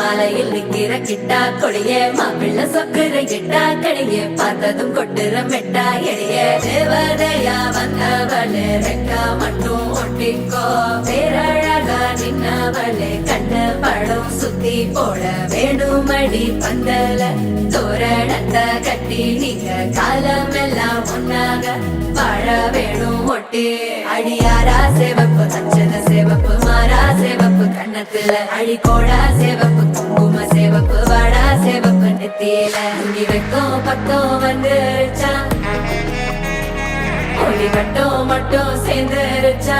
மாலையில் நிக்கிற கிட்டா கொடியே மாப்பிள்ள சொக்குற கிட்டா கடியே பார்த்ததும் கொட்டுற மெட்டா எடிய தேவதையா வந்தவளே ரெக்கா மட்டும் ஒட்டிக்கோ பேரழகா நின்னவளே கண்ணு படம் சுத்தி போட வேணுமடி பந்தல தோரணத்தை கட்டி நீங்க காலமெல்லாம் ஒன்னாக வாழ வேணும் ஒட்டி அடியாரா சேவப்பு அச்சத சேவப்பு மாறா சேவப்பு கண்ணத்துல அடிக்கோடா சேவப்பு குங்கும சேவப்பு வாடா சேவப்பு நெத்தியில துணி வைக்கும் பக்கம் வந்துருச்சா ஒளி மட்டும் சேர்ந்துருச்சா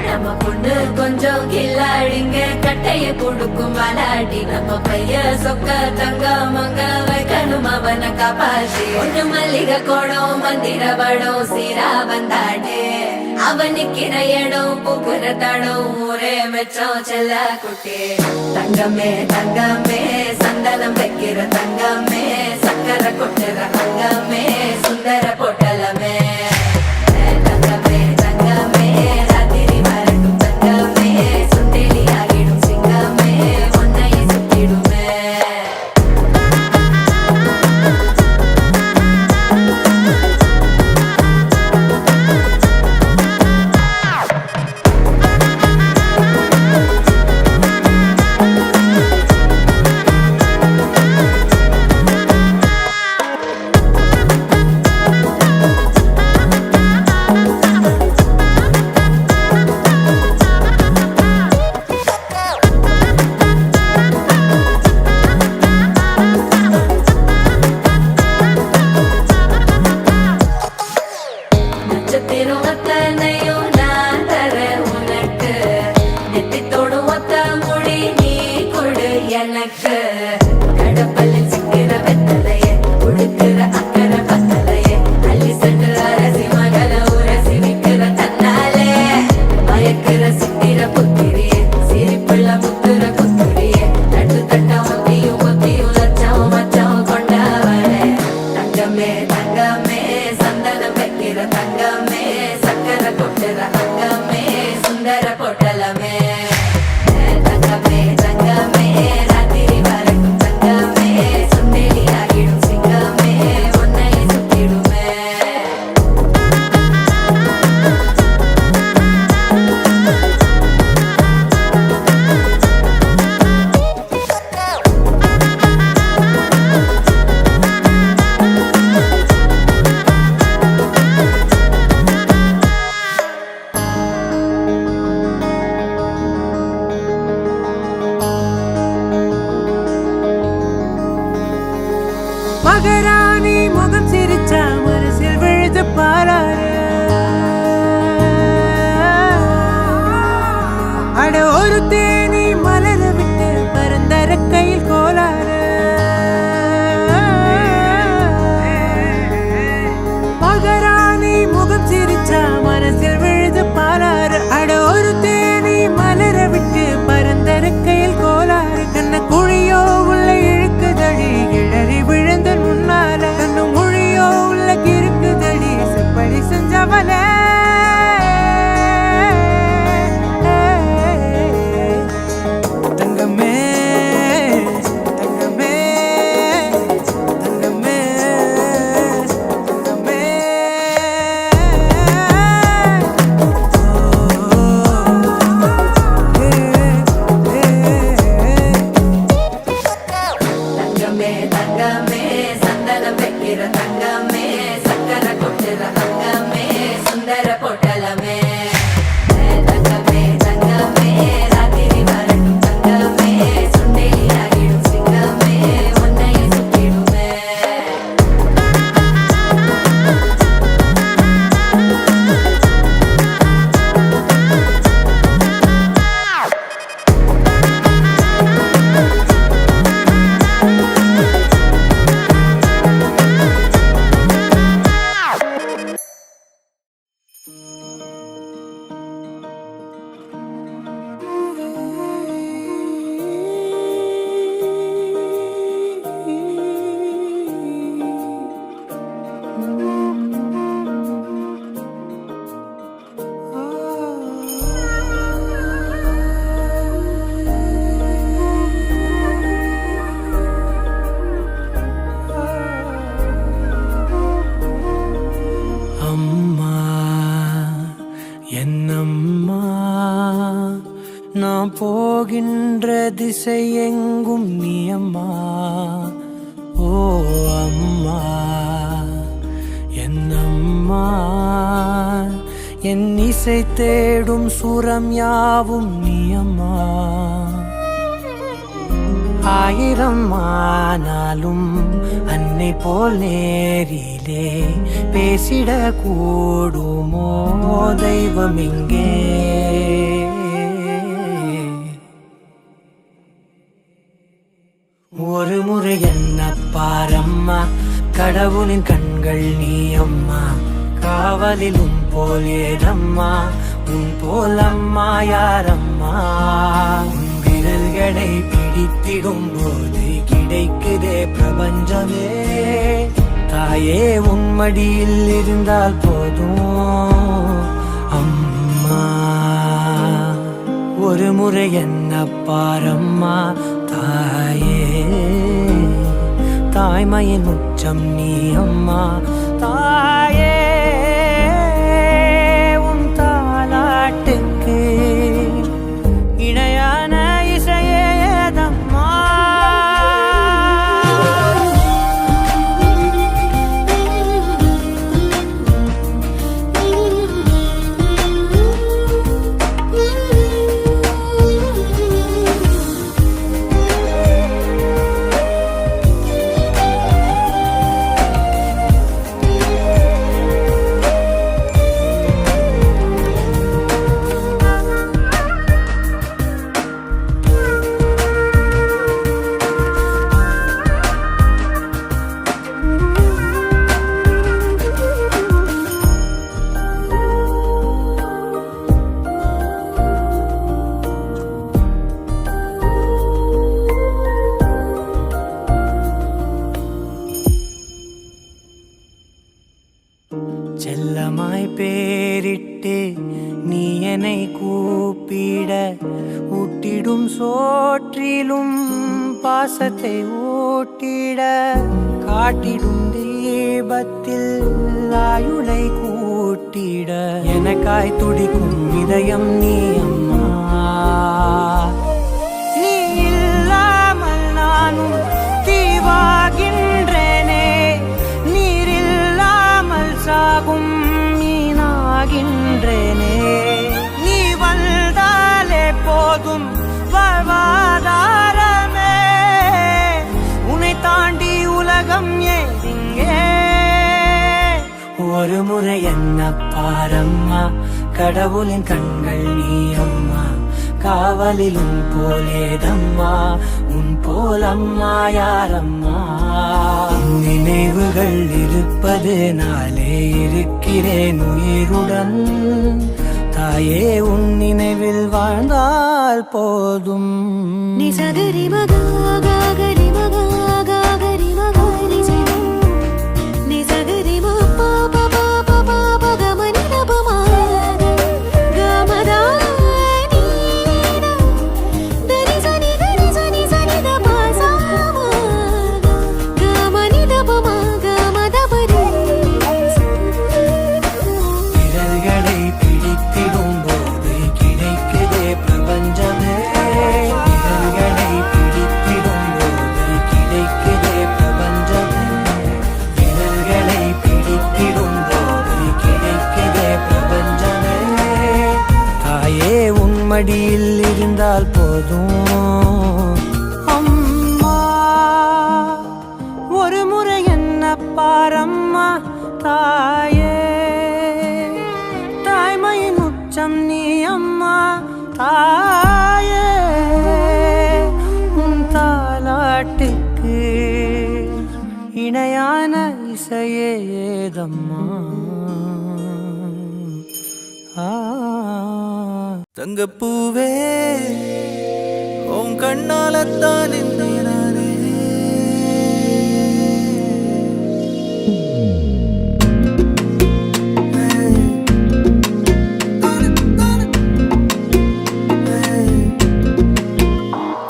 நம்ம பொண்ணு கொஞ்சம் கில்லாடிங்க கட்டைய கொடுக்கும் வாலாடி நம்ம பைய சொக்க தங்க மங்க வைக்கணும் அவனை காப்பாத்தி ஒண்ணு மல்லிகை கோடம் மந்திர வடம் சீரா வந்தாடே அவன் நிக்கிற இடம் பூக்குற தடம் ஊரே மெச்சம் செல்ல குட்டி தங்கமே தங்கமே சந்தனம் வைக்கிற தங்கமே சக்கரை கொட்டுற தங்கமே சுந்தர பொட்டலமே தங்கமே தங்கமே எனக்கு கடப்பலில் சிக்கிற வெத்தலையே கொடுக்கிற அக்கறை பத்தலையே அள்ளி சென்று அரசி மகள உரசி விக்கிற தன்னாலே மயக்கிற சித்திர புத்திரியே சிரிப்புள்ள முத்துற குத்துரியே தட்டு தட்ட ஒத்தியும் லட்சம் மச்சம் கொண்டவளே தங்கமே தங்கமே சந்தனம் வைக்கிற தங்கமே சக்கரை கொட்டுற தங்கமே சுந்தர பொட்டலமே தங்கமே தங்கமே மகராணி முகம் சிரிச்சா மனசில் விழுது பாராரு அட ஒரு தேனி மலர விட்டு பரந்தர கையில் கோலாறு மகராணி முகம் சிரிச்சா மனசில் விழுது பாராரு அட ஒரு தேனி மலர விட்டு பரந்தர கையில் கோலாறு கண்ண குழியோ உள்ள இழுக்குதடி இழறி விழுந்த முன்னால கண்ணு மொழியோ உள்ள கிறுக்குதடி செப்படி செஞ்சவளே தங்கமே தங்கமே தங்கமே தங்கமே தங்கமே தங்கமே சந்தனம் வைக்கிற தங்கமே சக்கரை கொட்டுற தங்கமே சுந்தர பொட்டலமே தங்கமே தங்கமே ராத்திரி வரட்டும் தங்கமே சுண்டேலி ஆகிடும் சிங்கமே உன்னையை சுத்திடுமே போகின்ற திசை எங்கும் நீ அம்மா. ஓ அம்மா என் அம்மா, என் இசை தேடும் சுரம் யாவும் நீ அம்மா. ஆயிரம் ஆனாலும் அன்னை போல் நேரிலே பேசிட கூடுமோ தெய்வம் இங்கே. ஒரு முறை என்ன பாரம்மா, கடவுளின் கண்கள் நீ அம்மா. காவலில் உன் போல் ஏதம்மா, உன் போல் அம்மா யாரம்மா. உன் விரல்களை பிடித்திடும் போது கிடைக்குதே பிரபஞ்சமே. தாயே உன் மடியில் இருந்தால் போதும் அம்மா. ஒரு முறை என்ன பாரம்மா தாயே, தாய்மையின் உச்சம் நீ அம்மா. தாயே உன் தாலாட்டுக்கு இணையான இசையேதம்மா. செல்லமாய் பேரிட்டு நீ என்னை கூப்பிட, ஊட்டிடும் சோற்றிலும் பாசத்தை ஊட்டிட, காட்டிடும் தீபத்தில் ஆயுளை கூட்டிட, எனக்காய் துடிக்கும் இதயம் நீ அம்மா. நீ இல்லாமல் நானும் தீவாகின்றேனே, நீரில்லாமல் சாகும் மீனாகின்றேனே. நீ வந்தாலே போதும் வாழ்வாதாரமே, உன்னை தாண்டி உலகம் ஏதிங்கே. ஒரு முறை என்ன பாரம்மா, கடவுளின் கண்கள் நீ அம்மா. காவலில் உன் போலேதம்மா, உன் போல் அம்மா யாரம்மா. நினைவுகள் இருப்பது நாளே இருக்கிறேன் உயிருடன். தாயே உன் நினைவில் வாழ்ந்தால் போதும். நீ சகரி மகா கரி மகா கரி மகா நீ சகரி பா பா பா பா பா கமனி தபமா கமதா நீ தரி சனி தபா சாமா கமனி தபமா கமதா பரி. விரல்களை பிடித்திடும் போது கிடைக்குதே பிரபஞ்சமே. விரல்களை பிடித்திடும் போது கிடைக்குதே பிரபஞ்சமே. விரல்களை பிடித்திடும் போது கிடைக்குதே பிரபஞ்சமே. தாயே உன் மடியில் இருந்தால் போதும் அம்மா. ஒரு முறை என்ன பாரம்மா தாயே, தாய்மையின் உச்சம் நீ அம்மா. தாயே உன் தாலாட்டுக்கு இணையான இசையே ஏதம்மா. தங்கப்பூவே உன் கண்ணாலத்தான் நானே.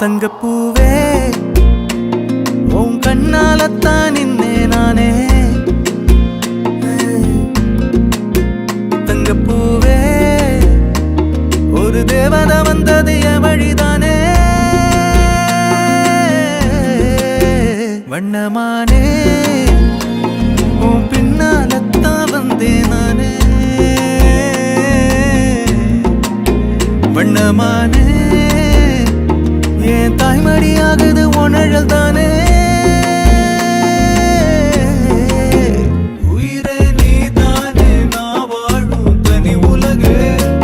தங்கப்பூவே உன் கண்ணாலத்தான் நின்னே நானே. தங்கப்பூவே ஒரு தேவதை வந்தது என் வழிதானே. வண்ணமானே உன் பின்னாலத்தான் வந்தேன் நானே வண்ணமானே என் தாய்மடியாகுது உணழல் தானே உயிரே நீ தானே நான் வாழும் தனி உலகு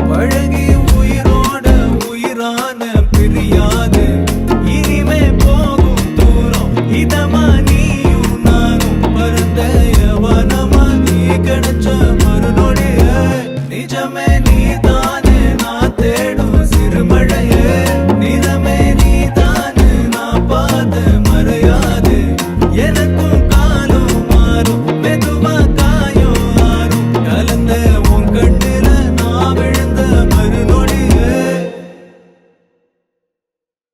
பழகி உயிரோட உயிரான பிரியாது இனிமே போகும் தூரம் இதமா நீயும் நானும் பரந்தைய வனமா நீ கிடைச்ச மறுநொடிய நிஜமே நீ தானே நான் தேடும் சிறுமழையே நிறமே நீ தானே நான் பாத மறையாது எனக்கும் காலம் மாறும் மெதுவா காயம் ஆறும் கலந்த உன் கண்ணுல நான் விழுந்த மறுநொடியே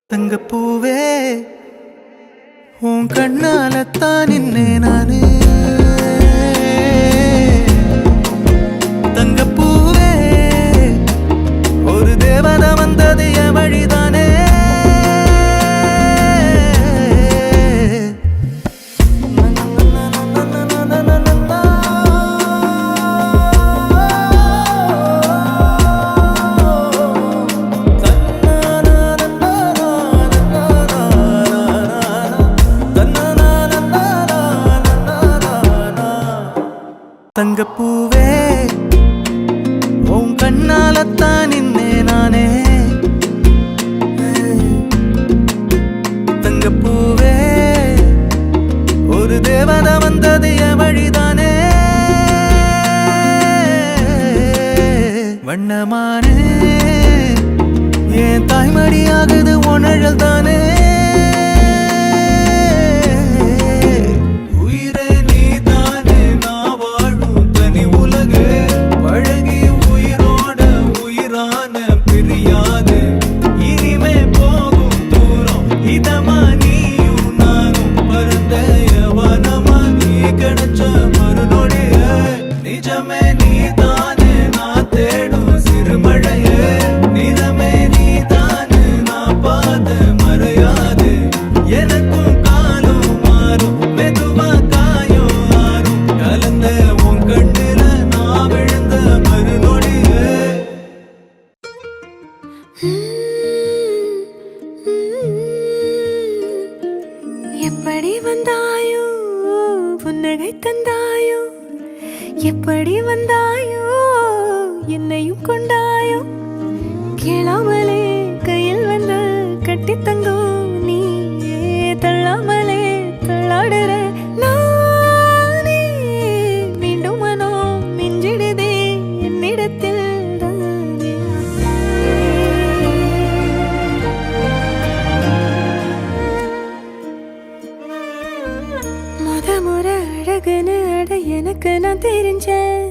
தங்கப்பூவே உன் கண்ணாலத்தான் நின்னே நானே தங்கப்பூவே ஒரு தேவதை வந்தது என் வழிதானே தங்கப்பூவே உன் கண்ணாலத்தான் நின்னே நானே தங்கப்பூவே ஒரு தேவதை வந்தது என் வழிதானே வண்ணமானே என் தாய்மடியாகுது உணழல் தானே உயிரே நீ தானே நான் வாழும் தனி உலகு பழகி உயிரோட உயிரான பிரியாது இனிமே போகும் தூரம் இதமா நீயும் நானும் பரந்தைய வனமா நீ கிடைச்ச மறுநொடிய நிஜமே நீ தானே நான் தேடும் சிறுமழையே நிறமே நீ தானே நான் பாத மறையாது எனக்கும் காலம் மாறும் மெதுவா காயம் ஆறும் கலந்த உன் கண்ணுல நான் விழுந்த மறுநொடியே எப்படி வந்தாயோ புன்னகை தந்தாயோ எப்படி வந்தாயோ என்னையும் கொண்டாயோ கேளாமலே கையில் வந்து கட்டி தங்கும் நீ தள்ளாமலே தள்ளாடுற நானே மீண்டும் மனோ மிஞ்சிடுதே என்னிடத்தில் தானே முறை அழகுன்னு அட எனக்கு நான் தெரிஞ்சேன்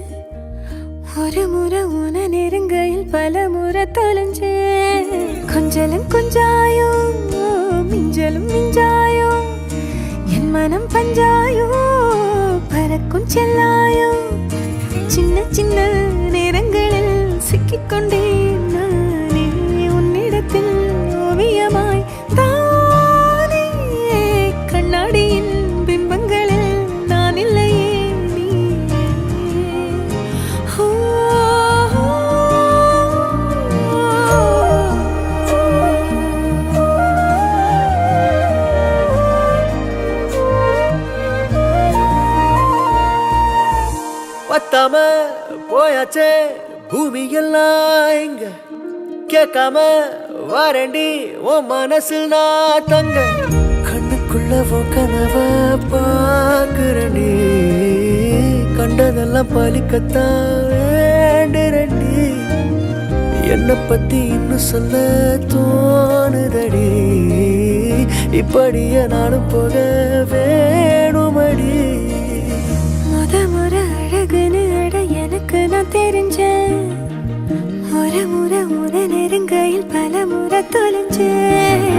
ஒரு முறை உன நெருங்கையில் பல முறை தொலைஞ்சேன் கொஞ்சலும் கொஞ்சாயோ மிஞ்சலும் மிஞ்சாயோ என் மனம் பஞ்சாயோ பறக்கும் செல்லாயோ சின்ன சின்ன நேரங்களில் சிக்கிக்கொண்டேன் நானே உன்னிடத்தில் ஓவியமாய் தானே கண்ணாடியின் பிம்பங்களில் நான் இல்லையே நீயே. ஓ, பத்தாம போயாச்சே பூமி எல்லாம் இங்க கேட்காம வாரண்டி உன் மனசில் நான் தங்க கண்ணுக்குள்ள உன் கனவ பாக்குறண்டி கண்டதெல்லாம் பலிக்கத்தான் வேண்டுறண்டி என்னை பத்தி இன்னும் சொல்ல தோணுதடி இப்படியே நானும் போக வேணுமடி முறை அழகுன்னு அட எனக்கு நான் தெரிஞ்சேன் ஒரு முறை உன நெருங்கையில் பல முறை தொலைஞ்சேன்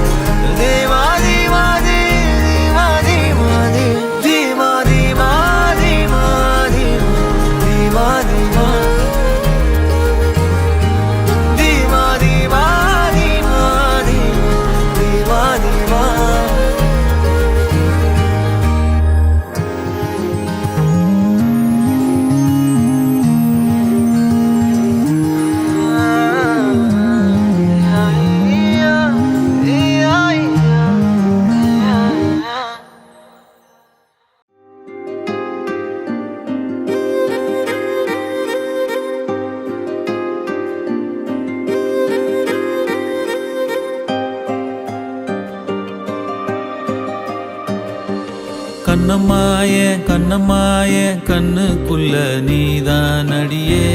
கண்ணம்மாய கண்ணம்மாய கண்ணுக்குள்ள நீதான் அடியே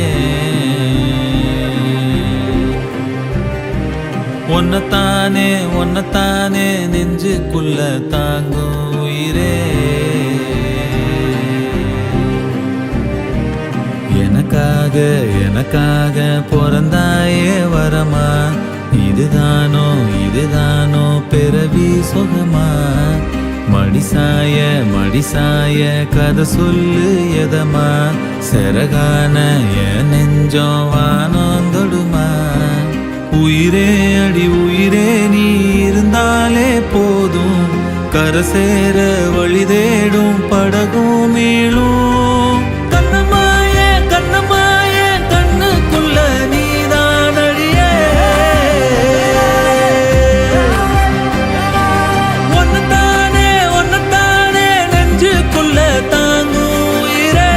ஒன்னத்தானே நெஞ்சுக்குள்ள தாங்கும் உயிரே எனக்காக பிறந்தாயே வரமா இதுதானோ பிறவி சுகமா மடிசாய கதை சொல்லு எதமா செரகான என் நெஞ்சம் வானந்தொடுமா உயிரே அடி உயிரே நீ இருந்தாலே போதும் கரை சேர வழி தேடும் படகும் மீளும் கண்ணம்மாய கண்ணுக்குள்ள நீதான் அடியே ஒன்னத்தானே நெஞ்சுக்குள்ள தாங்கும் உயிரே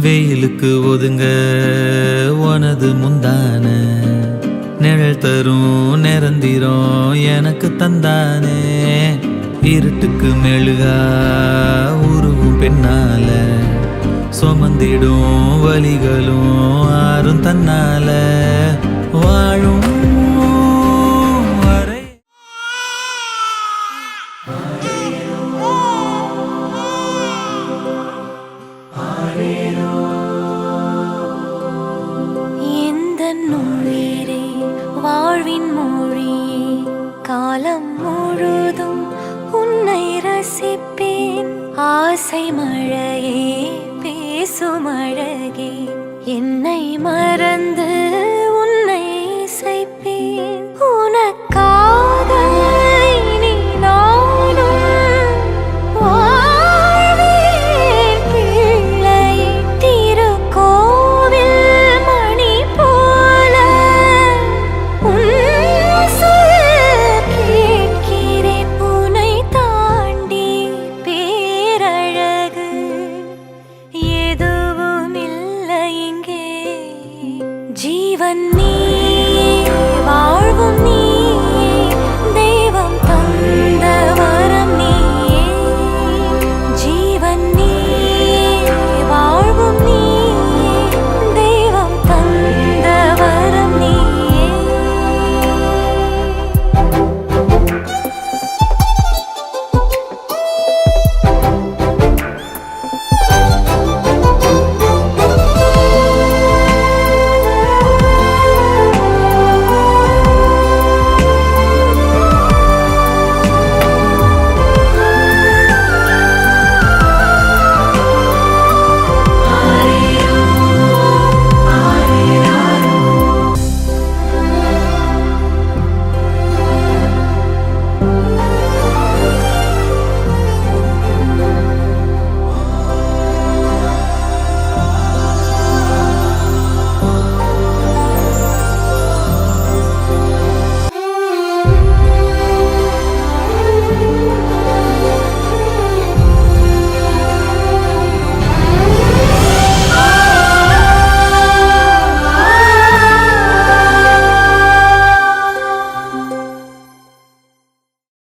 வெயிலுக்கு ஒதுங்க உனது முந்தான நிழல் தரும் நிரந்திரம் எனக்கு தந்தானே இருட்டுக்கு மெழுகா உருவும் பெண்ணால சுமந்திடும் வலிகளும் ஆறும் தன்னால வாழும் வரை வாழ்வின் மொழியே காலம் முழுதும் உன்னை ரசிப்பேன் ஆசை மழையே பேசும் அழகே என்னை மறந்து